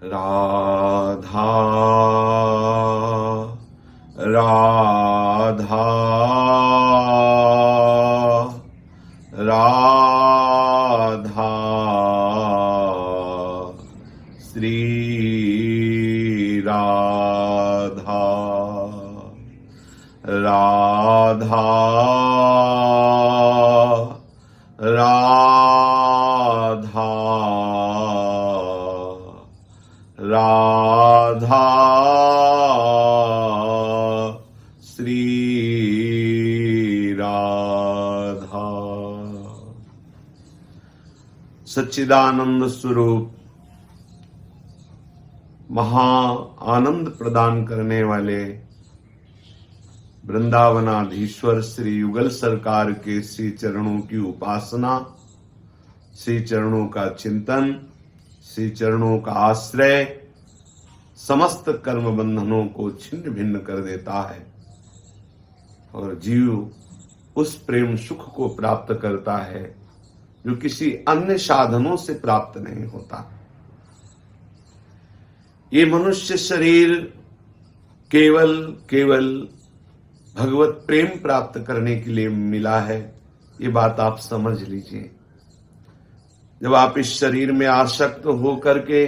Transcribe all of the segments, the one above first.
राधा राधा राधा श्री राधा राधा राधा राधा श्री राधा। सच्चिदानंद स्वरूप महा आनंद प्रदान करने वाले वृंदावनाधीश्वर श्री युगल सरकार के श्री चरणों की उपासना, श्री चरणों का चिंतन, श्री चरणों का आश्रय समस्त कर्म बंधनों को छिन्न भिन्न कर देता है और जीव उस प्रेम सुख को प्राप्त करता है जो किसी अन्य साधनों से प्राप्त नहीं होता। ये मनुष्य शरीर केवल भगवत प्रेम प्राप्त करने के लिए मिला है, ये बात आप समझ लीजिए। जब आप इस शरीर में आसक्त हो करके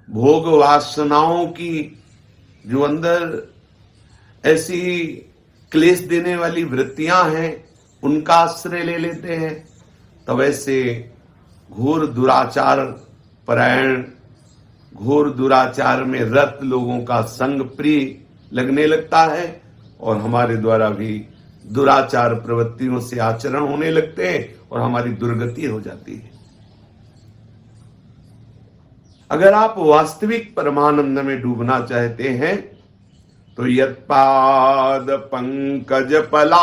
भोग वासनाओं की जो अंदर ऐसी क्लेश देने वाली वृत्तियां हैं उनका आश्रय ले लेते हैं, तब ऐसे घोर दुराचार परायण, घोर दुराचार में रत लोगों का संग प्रिय लगने लगता है और हमारे द्वारा भी दुराचार प्रवृत्तियों से आचरण होने लगते हैं और हमारी दुर्गति हो जाती है। अगर आप वास्तविक परमानंद में डूबना चाहते हैं तो यत्पाद पंकज पलास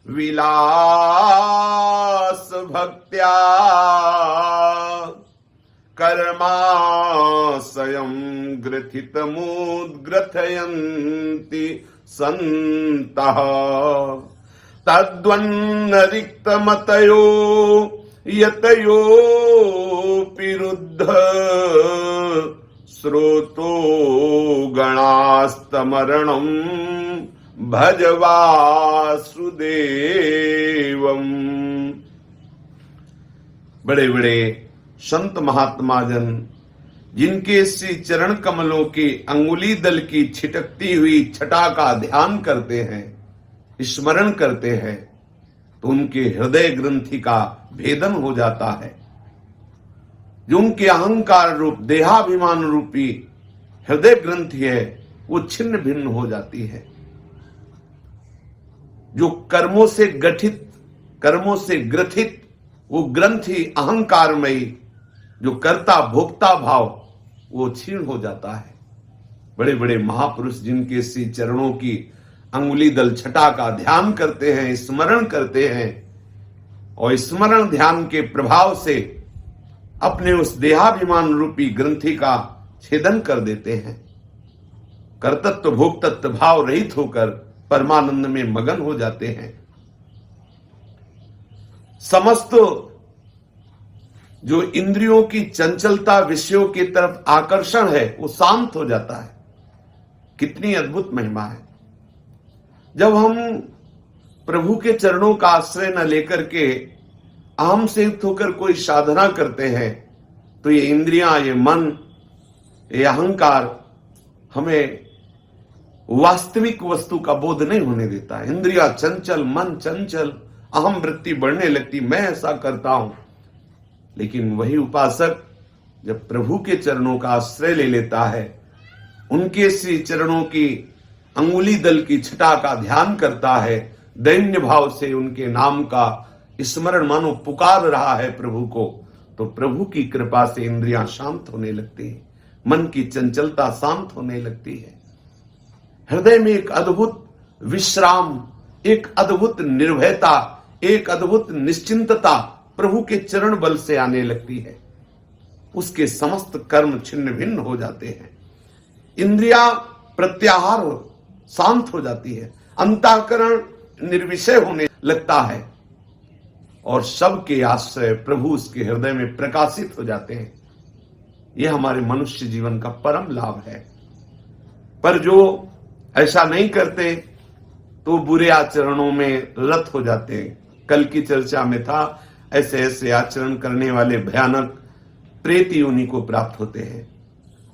विलास भक्त्या कर्माशयं ग्रथितमुद्ग्रथयन्ति सन्तः तद्वन्नरिक्तमतयो यतयोऽपि रुद्ध स्रोतो गणास्तमरणं भज वासुदेवम्। बड़े बड़े संत महात्मा जन जिनके श्री चरण कमलों की अंगुली दल की छिटकती हुई छटा का ध्यान करते हैं, स्मरण करते हैं, तो उनके हृदय ग्रंथि का भेदन हो जाता है। जो उनके अहंकार रूप देहाभिमान रूपी हृदय ग्रंथि है वो छिन्न भिन्न हो जाती है। जो कर्मों से गठित, कर्मों से ग्रथित वो ग्रंथि अहंकारमयी, जो कर्ता भोक्ता भाव, वो क्षीण हो जाता है। बड़े बड़े महापुरुष जिनके श्री चरणों की अंगुली दल छटा का ध्यान करते हैं, स्मरण करते हैं और स्मरण ध्यान के प्रभाव से अपने उस देहाभिमान रूपी ग्रंथि का छेदन कर देते हैं, कर्तृत्व भोक्तत्व भाव रहित होकर परमानंद में मगन हो जाते हैं। समस्त जो इंद्रियों की चंचलता, विषयों की तरफ आकर्षण है, वो शांत हो जाता है। कितनी अद्भुत महिमा है। जब हम प्रभु के चरणों का आश्रय न लेकर के अहम से युक्त होकर कोई साधना करते हैं तो ये इंद्रियां, ये मन, ये अहंकार हमें वास्तविक वस्तु का बोध नहीं होने देता है। इंद्रियां चंचल, मन चंचल, अहम वृत्ति बढ़ने लगती, मैं ऐसा करता हूं। लेकिन वही उपासक जब प्रभु के चरणों का आश्रय ले लेता है, उनके श्री चरणों की अंगुली दल की छटा का ध्यान करता है, दैन्य भाव से उनके नाम का स्मरण मानो पुकार रहा है प्रभु को, तो प्रभु की कृपा से इंद्रियां शांत होने लगती हैं, मन की चंचलता शांत होने लगती है। हृदय में एक अद्भुत विश्राम, एक अद्भुत निर्भयता, एक अद्भुत निश्चिंतता प्रभु के चरण बल से आने लगती है। उसके समस्त कर्म छिन्न भिन्न हो जाते हैं, इंद्रिया प्रत्याहार शांत हो जाती है, अंतःकरण निर्विषय होने लगता है। और सबके आश्रय प्रभु उसके हृदय में प्रकाशित हो जाते हैं। यह हमारे मनुष्य जीवन का परम लाभ है। पर जो ऐसा नहीं करते तो बुरे आचरणों में रत हो जाते हैं। कल की चर्चा में था, ऐसे ऐसे आचरण करने वाले भयानक प्रेत योनि को प्राप्त होते हैं।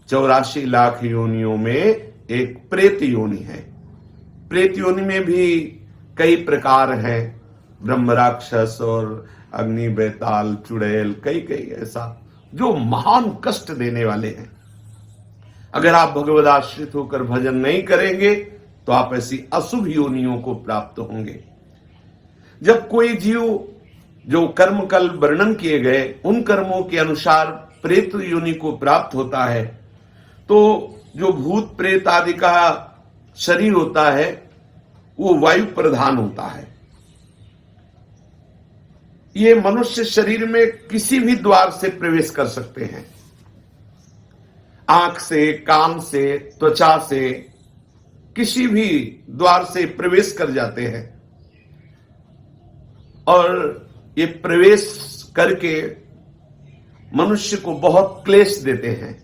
84 लाख योनियों में एक प्रेत योनि है। प्रेत योनि में भी कई प्रकार हैं, ब्रह्म राक्षस और अग्नि बेताल चुड़ैल, कई ऐसा जो महान कष्ट देने वाले हैं। अगर आप भगवद आश्रित होकर भजन नहीं करेंगे तो आप ऐसी अशुभ योनियों को प्राप्त होंगे। जब कोई जीव जो कर्म कल वर्णन किए गए उन कर्मों के अनुसार प्रेत योनि को प्राप्त होता है, तो जो भूत प्रेत आदि का शरीर होता है वो वायु प्रधान होता है। ये मनुष्य शरीर में किसी भी द्वार से प्रवेश कर सकते हैं, आंख से, कान से, त्वचा से, किसी भी द्वार से प्रवेश कर जाते हैं और ये प्रवेश करके मनुष्य को बहुत क्लेश देते हैं।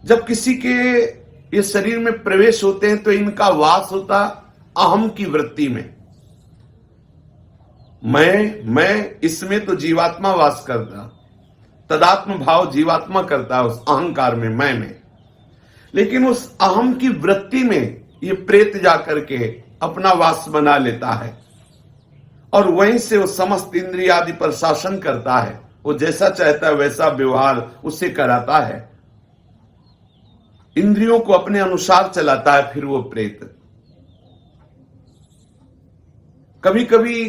जब किसी के ये शरीर में प्रवेश होते हैं तो इनका वास होता अहम की वृत्ति में। मैं इसमें तो जीवात्मा वास करता, तदात्म भाव जीवात्मा करता है उस अहंकार में, मैं में। लेकिन उस अहम की वृत्ति में ये प्रेत जाकर के अपना वास बना लेता है और वहीं से वो समस्त इंद्रिय आदि पर शासन करता है। वो जैसा चाहता है वैसा व्यवहार उससे कराता है, इंद्रियों को अपने अनुसार चलाता है। फिर वो प्रेत कभी कभी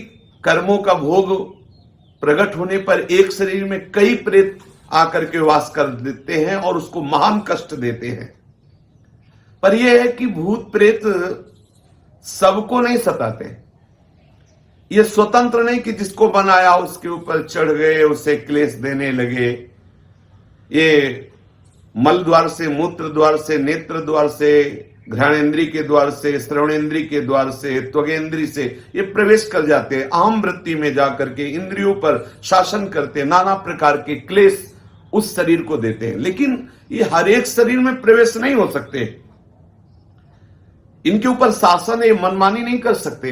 कर्मों का भोग प्रकट होने पर एक शरीर में कई प्रेत आकर के वास कर देते हैं और उसको महान कष्ट देते हैं। पर यह है कि भूत प्रेत सबको नहीं सताते। ये स्वतंत्र नहीं कि जिसको बनाया उसके ऊपर चढ़ गए, उसे क्लेश देने लगे। ये मल द्वार से, मूत्र द्वार से, नेत्र द्वार से, घ्राणेन्द्रिय के द्वार से, श्रवणेन्द्रिय के द्वार से, त्वगेन्द्रिय से ये प्रवेश कर जाते हैं। अहम वृत्ति में जाकर के इंद्रियों पर शासन करते, नाना प्रकार के क्लेश उस शरीर को देते हैं। लेकिन ये हर एक शरीर में प्रवेश नहीं हो सकते, इनके ऊपर शासन ये मनमानी नहीं कर सकते।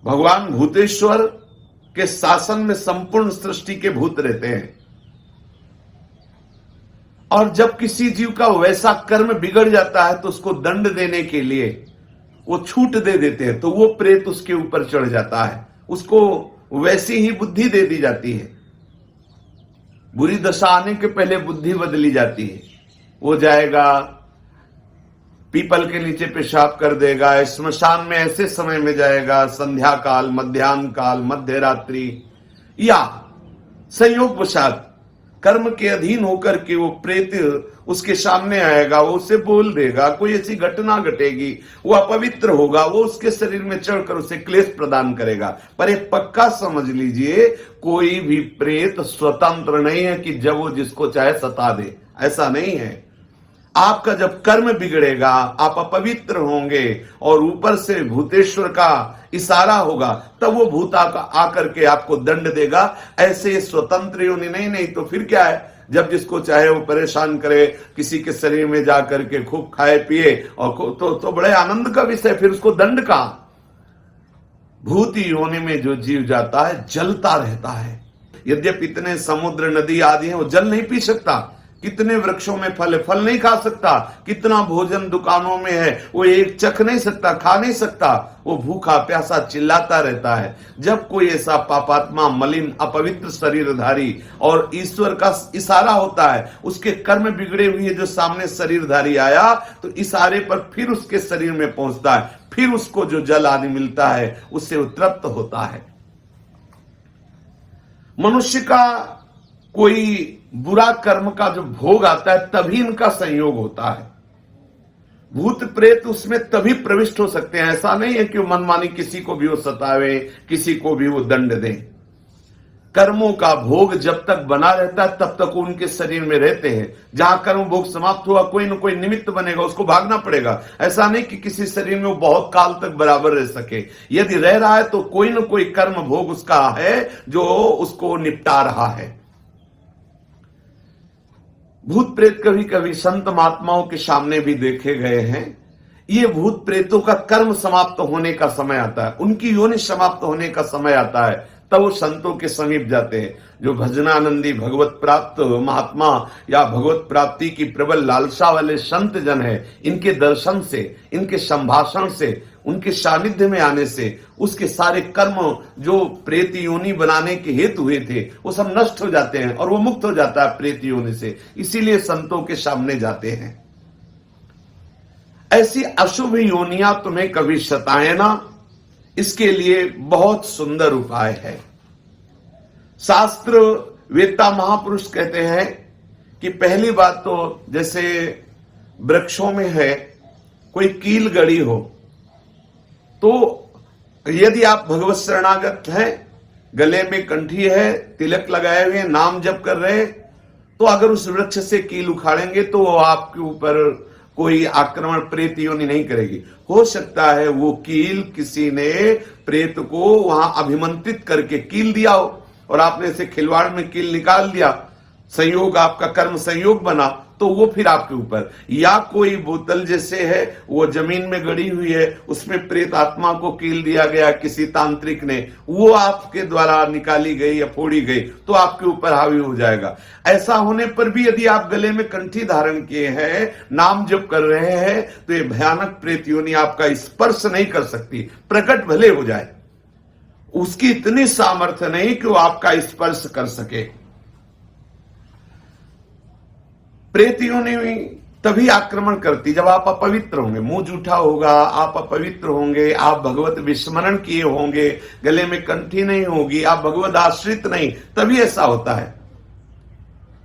भगवान भूतेश्वर के शासन में संपूर्ण सृष्टि के भूत रहते हैं और जब किसी जीव का वैसा कर्म बिगड़ जाता है तो उसको दंड देने के लिए वो छूट दे देते हैं, तो वो प्रेत उसके ऊपर चढ़ जाता है, उसको वैसी ही बुद्धि दे दी जाती है। बुरी दशा आने के पहले बुद्धि बदली जाती है। वो जाएगा, पीपल के नीचे पेशाब कर देगा, श्मशान में ऐसे समय में जाएगा, संध्या काल, मध्याह्न काल, मध्य रात्रि, या संयोग वशात कर्म के अधीन होकर के वो प्रेत उसके सामने आएगा, वो उसे बोल देगा, कोई ऐसी घटना घटेगी, वो अपवित्र होगा, वो उसके शरीर में चढ़कर उसे क्लेश प्रदान करेगा। पर एक पक्का समझ लीजिए, कोई भी प्रेत स्वतंत्र नहीं है कि जब वो जिसको चाहे सता दे, ऐसा नहीं है। आपका जब कर्म बिगड़ेगा, आप अपवित्र होंगे और ऊपर से भूतेश्वर का इशारा होगा, तब वो भूत आकर के आपको दंड देगा। ऐसे स्वतंत्र योनि नहीं तो फिर क्या है, जब जिसको चाहे वो परेशान करे, किसी के शरीर में जाकर के खूब खाए पिए और तो बड़े आनंद का विषय, फिर उसको दंड का। भूत योनि में जो जीव जाता है जलता रहता है। यद्यपि इतने समुद्र नदी आदि हैं, वो जल नहीं पी सकता, कितने वृक्षों में फल नहीं खा सकता, कितना भोजन दुकानों में है वो एक चख नहीं सकता, खा नहीं सकता, वो भूखा प्यासा चिल्लाता रहता है। जब कोई ऐसा पापात्मा, मलिन, अपवित्र शरीरधारी और ईश्वर का इशारा होता है, उसके कर्म बिगड़े हुए जो सामने शरीरधारी आया तो इशारे पर फिर उसके शरीर में पहुंचता है, फिर उसको जो जल आदि मिलता है उससे वो तृप्त होता है। मनुष्य का कोई बुरा कर्म का जो भोग आता है तभी इनका संयोग होता है। भूत प्रेत उसमें तभी प्रविष्ट हो सकते हैं। ऐसा नहीं है कि वो मनमानी किसी को भी वो सतावे, किसी को भी वो दंड दे। कर्मों का भोग जब तक बना रहता है तब तक उनके शरीर में रहते हैं। जहां कर्म भोग समाप्त हुआ, कोई न कोई निमित्त बनेगा, उसको भागना पड़ेगा। ऐसा नहीं कि किसी शरीर में वो बहुत काल तक बराबर रह सके। यदि रह रहा है तो कोई न कोई कर्म भोग उसका है जो उसको निपटा रहा है। भूत प्रेत कभी कभी संत महात्माओं के सामने भी देखे गए हैं। ये भूत प्रेतों का कर्म समाप्त होने का समय आता है, उनकी योनि समाप्त होने का समय आता है, तब वो संतों के समीप जाते हैं। जो भजनानंदी भगवत प्राप्त महात्मा या भगवत प्राप्ति की प्रबल लालसा वाले संत जन है, इनके दर्शन से, इनके संभाषण से, उनके सानिध्य में आने से उसके सारे कर्म जो प्रेत योनि बनाने के हेतु हुए थे वो सब नष्ट हो जाते हैं और वो मुक्त हो जाता है प्रेत योनि से। इसीलिए संतों के सामने जाते हैं। ऐसी अशुभ योनियां तुम्हें कभी सताए ना, इसके लिए बहुत सुंदर उपाय है। शास्त्र वेत्ता महापुरुष कहते हैं कि पहली बात तो जैसे वृक्षों में है कोई कील गड़ी हो, तो यदि आप भगवत शरणागत हैं, गले में कंठी है, तिलक लगाए हुए, नाम जप कर रहे, तो अगर उस वृक्ष से कील उखाड़ेंगे तो वो आपके ऊपर कोई आक्रमण प्रेत योनि नहीं करेगी। हो सकता है वो कील किसी ने प्रेत को वहां अभिमंत्रित करके कील दिया हो और आपने इसे खिलवाड़ में कील निकाल दिया, संयोग आपका कर्म संयोग बना, तो वो फिर आपके ऊपर। या कोई बोतल जैसे है वो जमीन में गड़ी हुई है, उसमें प्रेत आत्मा को कील दिया गया किसी तांत्रिक ने, वो आपके द्वारा निकाली गई या फोड़ी गई तो आपके ऊपर हावी हो जाएगा। ऐसा होने पर भी यदि आप गले में कंठी धारण किए हैं, नाम जप कर रहे हैं, तो ये भयानक प्रेत योनि आपका स्पर्श नहीं कर सकती, प्रकट भले हो जाए, उसकी इतनी सामर्थ्य नहीं कि वो आपका स्पर्श कर सके। प्रेत योनि तभी आक्रमण करती जब आप अपवित्र होंगे, मुंह जूठा होगा, आप अपवित्र होंगे, आप भगवत विस्मरण किए होंगे, गले में कंठी नहीं होगी, आप भगवत आश्रित नहीं, तभी ऐसा होता है।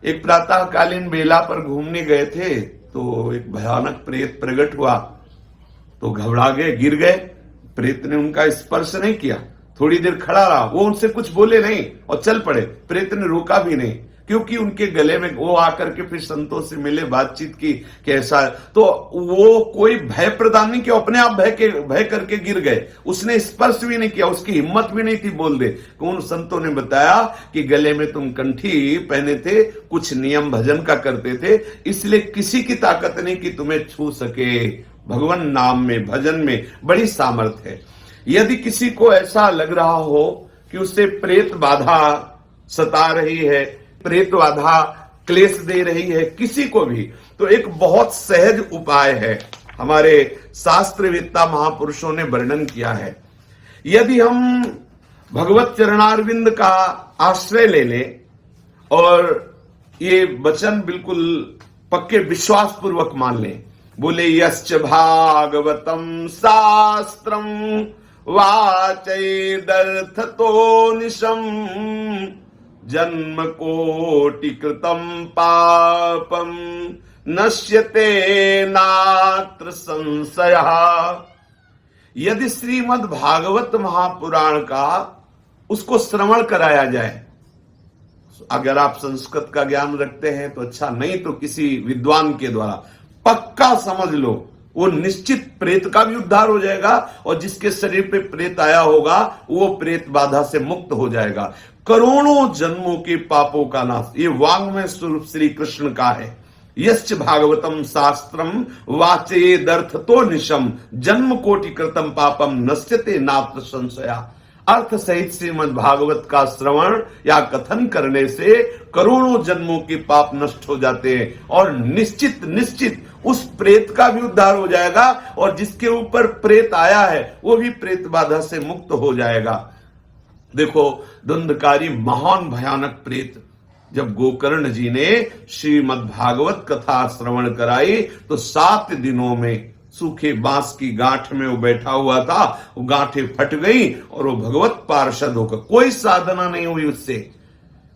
एक प्रातःकालीन बेला पर घूमने गए थे तो एक भयानक प्रेत प्रकट हुआ, तो घबरा गए, गिर गए। प्रेत ने उनका स्पर्श नहीं किया, थोड़ी देर खड़ा रहा, वो उनसे कुछ बोले नहीं और चल पड़े। प्रेत ने रोका भी नहीं, क्योंकि उनके गले में वो आकर के फिर संतों से मिले, बातचीत की कि ऐसा, तो वो कोई भय प्रदान नहीं किया, अपने आप भय करके गिर गए। उसने स्पर्श भी नहीं किया, उसकी हिम्मत भी नहीं थी बोल दे। उन संतों ने बताया कि गले में तुम कंठी पहने थे, कुछ नियम भजन का करते थे, इसलिए किसी की ताकत नहीं कि तुम्हें छू सके। भगवान नाम में, भजन में बड़ी सामर्थ्य है। यदि किसी को ऐसा लग रहा हो कि उसे प्रेत बाधा सता रही है, प्रेत बाधा क्लेश दे रही है किसी को भी, तो एक बहुत सहज उपाय है, हमारे शास्त्रवेत्ता महापुरुषों ने वर्णन किया है। यदि हम भगवत चरणारविंद का आश्रय ले लें और ये वचन बिल्कुल पक्के विश्वास पूर्वक मान लें, बोले यश्च भागवतम शास्त्रम वाचैदर्थतो निशम जन्म कोटि कृतम पापम नश्यते नात्र संशयः। यदि श्रीमद् भागवत महापुराण का उसको श्रवण कराया जाए, अगर आप संस्कृत का ज्ञान रखते हैं तो अच्छा, नहीं तो किसी विद्वान के द्वारा पक्का समझ लो, वो निश्चित प्रेत का भी उद्धार हो जाएगा और जिसके शरीर पे प्रेत आया होगा वो प्रेत बाधा से मुक्त हो जाएगा। करोड़ों जन्मों के पापों का नाश, ये वांग्मय स्वरूप श्री कृष्ण का है। यश्च भागवतम शास्त्रम वाचेदर्थतो निशम जन्म कोटि कृतम पापम नश्यते नात्र संशया। अर्थ सहित श्रीमद् भागवत का श्रवण या कथन करने से करोड़ों जन्मों के पाप नष्ट हो जाते हैं और निश्चित निश्चित उस प्रेत का भी उद्धार हो जाएगा और जिसके ऊपर प्रेत आया है वो भी प्रेत बाधा से मुक्त हो जाएगा। देखो, धुंधकारी महान भयानक प्रेत, जब गोकर्ण जी ने श्रीमद् भागवत कथा श्रवण कराई तो 7 दिनों में सूखे बांस की गांठ में वो बैठा हुआ था, वो गांठें फट गई और वो भगवत पार्षद होकर, कोई साधना नहीं हुई उससे,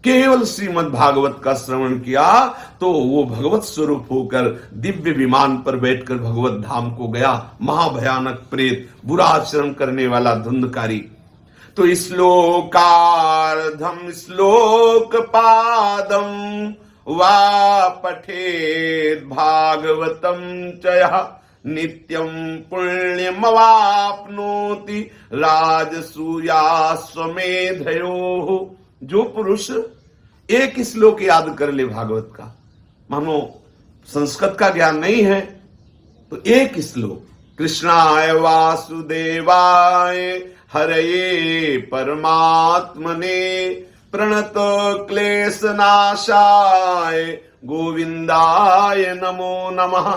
केवल श्रीमद् भागवत का श्रवण किया तो वो भगवत स्वरूप होकर दिव्य विमान पर बैठकर भगवत धाम को गया। महाभयानक प्रेत, बुरा आचरण करने वाला धुंधकारी। तो श्लोका अर्धम श्लोक पादम वा पठेत भागवतम चयः नित्यं पुण्यमवाप्नोति राजसूयाश्वमेधयोः। जो पुरुष एक श्लोक याद कर ले भागवत का, मानो संस्कृत का ज्ञान नहीं है तो एक श्लोक, कृष्णाय वासुदेवाय हरये परमात्मने प्रणत क्लेशनाशाय गोविंदाय नमो नमः,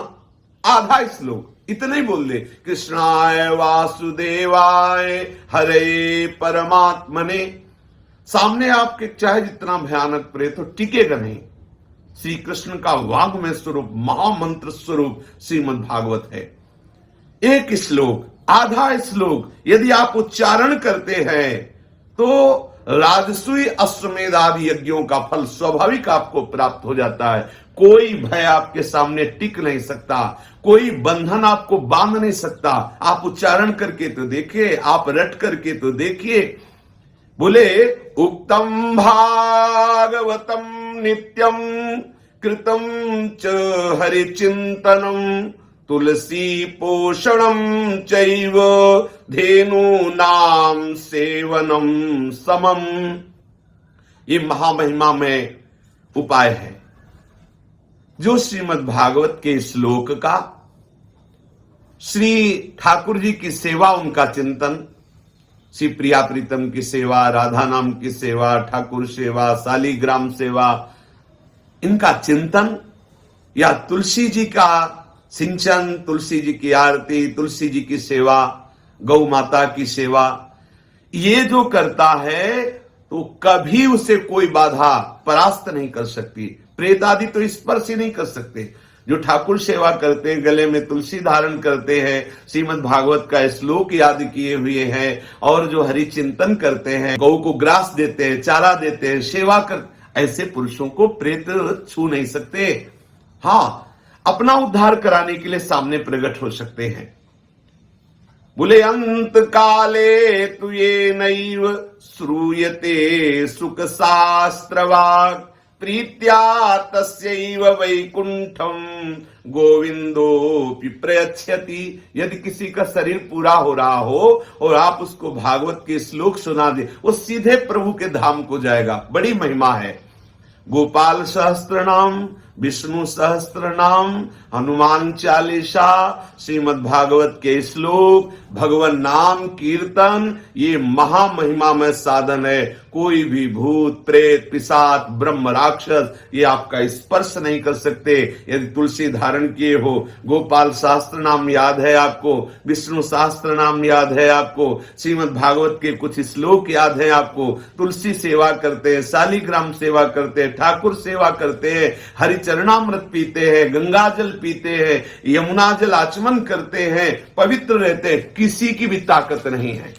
आधा श्लोक इतने ही बोल दे, कृष्णाय वासुदेवाय हरे परमात्मने। सामने आपके चाहे जितना भयानक प्रेत हो टिकेगा नहीं। श्री कृष्ण का वाग्मय स्वरूप, महामंत्र स्वरूप श्रीमद् भागवत है। एक श्लोक, आधा श्लोक यदि आप उच्चारण करते हैं तो राजसूय अश्वमेध आदि यज्ञों का फल स्वाभाविक आपको प्राप्त हो जाता है। कोई भय आपके सामने टिक नहीं सकता, कोई बंधन आपको बांध नहीं सकता। आप उच्चारण करके तो देखिए, आप रट करके तो देखिए। बोले उक्तम भागवतम नित्यम कृतम च हरिचिंतनम तुलसी पोषणम चैव धेनूनाम सेवनम समम। ये महामहिमा में उपाय है जो श्रीमद् भागवत के श्लोक का, श्री ठाकुर जी की सेवा, उनका चिंतन, श्री प्रिया प्रीतम की सेवा, राधा नाम की सेवा, ठाकुर सेवा, शालिग्राम सेवा, इनका चिंतन, या तुलसी जी का सिंचन, तुलसी जी की आरती, तुलसी जी की सेवा, गौ माता की सेवा, ये जो करता है तो कभी उसे कोई बाधा परास्त नहीं कर सकती। प्रेत आदि तो स्पर्श ही नहीं कर सकते। जो ठाकुर सेवा करते हैं, गले में तुलसी धारण करते हैं, श्रीमद् भागवत का श्लोक याद किए हुए हैं, और जो हरि चिंतन करते हैं, गौ को ग्रास देते हैं, चारा देते हैं, सेवा कर, ऐसे पुरुषों को प्रेत छू नहीं सकते। हाँ, अपना उद्धार कराने के लिए सामने प्रकट हो सकते हैं। बोले अंत काले तु ये नैव श्रूयते सुख शास्त्रवाक् प्रीत्या तस्यैव वैकुंठम गोविंदोपि प्रयच्छति। यदि किसी का शरीर पूरा हो रहा हो और आप उसको भागवत के श्लोक सुना दे, वो सीधे प्रभु के धाम को जाएगा। बड़ी महिमा है। गोपाल सहस्त्र नाम, विष्णु सहस्त्र नाम, हनुमान चालीसा, श्रीमद् भागवत के श्लोक, भगवान नाम कीर्तन, ये महामहिमा में साधन है। कोई भी भूत प्रेत पिशाच ब्रह्म राक्षस ये आपका स्पर्श नहीं कर सकते यदि तुलसी धारण किए हो। गोपाल शास्त्र नाम याद है आपको, विष्णु शास्त्र नाम याद है आपको, श्रीमद् भागवत के कुछ श्लोक याद है आपको, तुलसी सेवा करते हैं, शालिग्राम सेवा करते हैं, ठाकुर सेवा करते हैं, हरिचरणामृत पीते हैं, गंगा जल पीते हैं, यमुना जल आचमन करते हैं, पवित्र रहते हैं, किसी की भी ताकत नहीं है।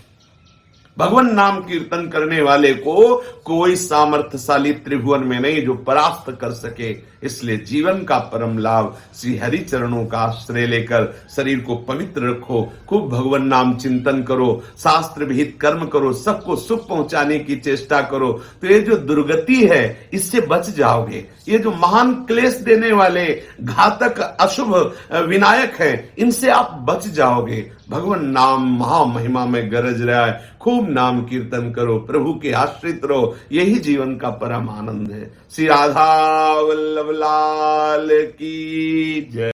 भगवान नाम कीर्तन करने वाले को कोई सामर्थ्यशाली त्रिभुवन में नहीं जो परास्त कर सके। इसलिए जीवन का परम लाभ श्री हरि चरणों का आश्रय लेकर शरीर को पवित्र रखो, खूब भगवान नाम चिंतन करो, शास्त्र विहित कर्म करो, सबको सुख पहुंचाने की चेष्टा करो, तो ये जो दुर्गति है इससे बच जाओगे। ये जो महान क्लेश देने वाले घातक अशुभ विनायक हैं, इनसे आप बच जाओगे। भगवान नाम महामहिमा में गरज रहा है, खूब नाम कीर्तन करो, प्रभु के आश्रित रहो, यही जीवन का परम आनंद है। श्री राधा वल्लभ लाल की जय।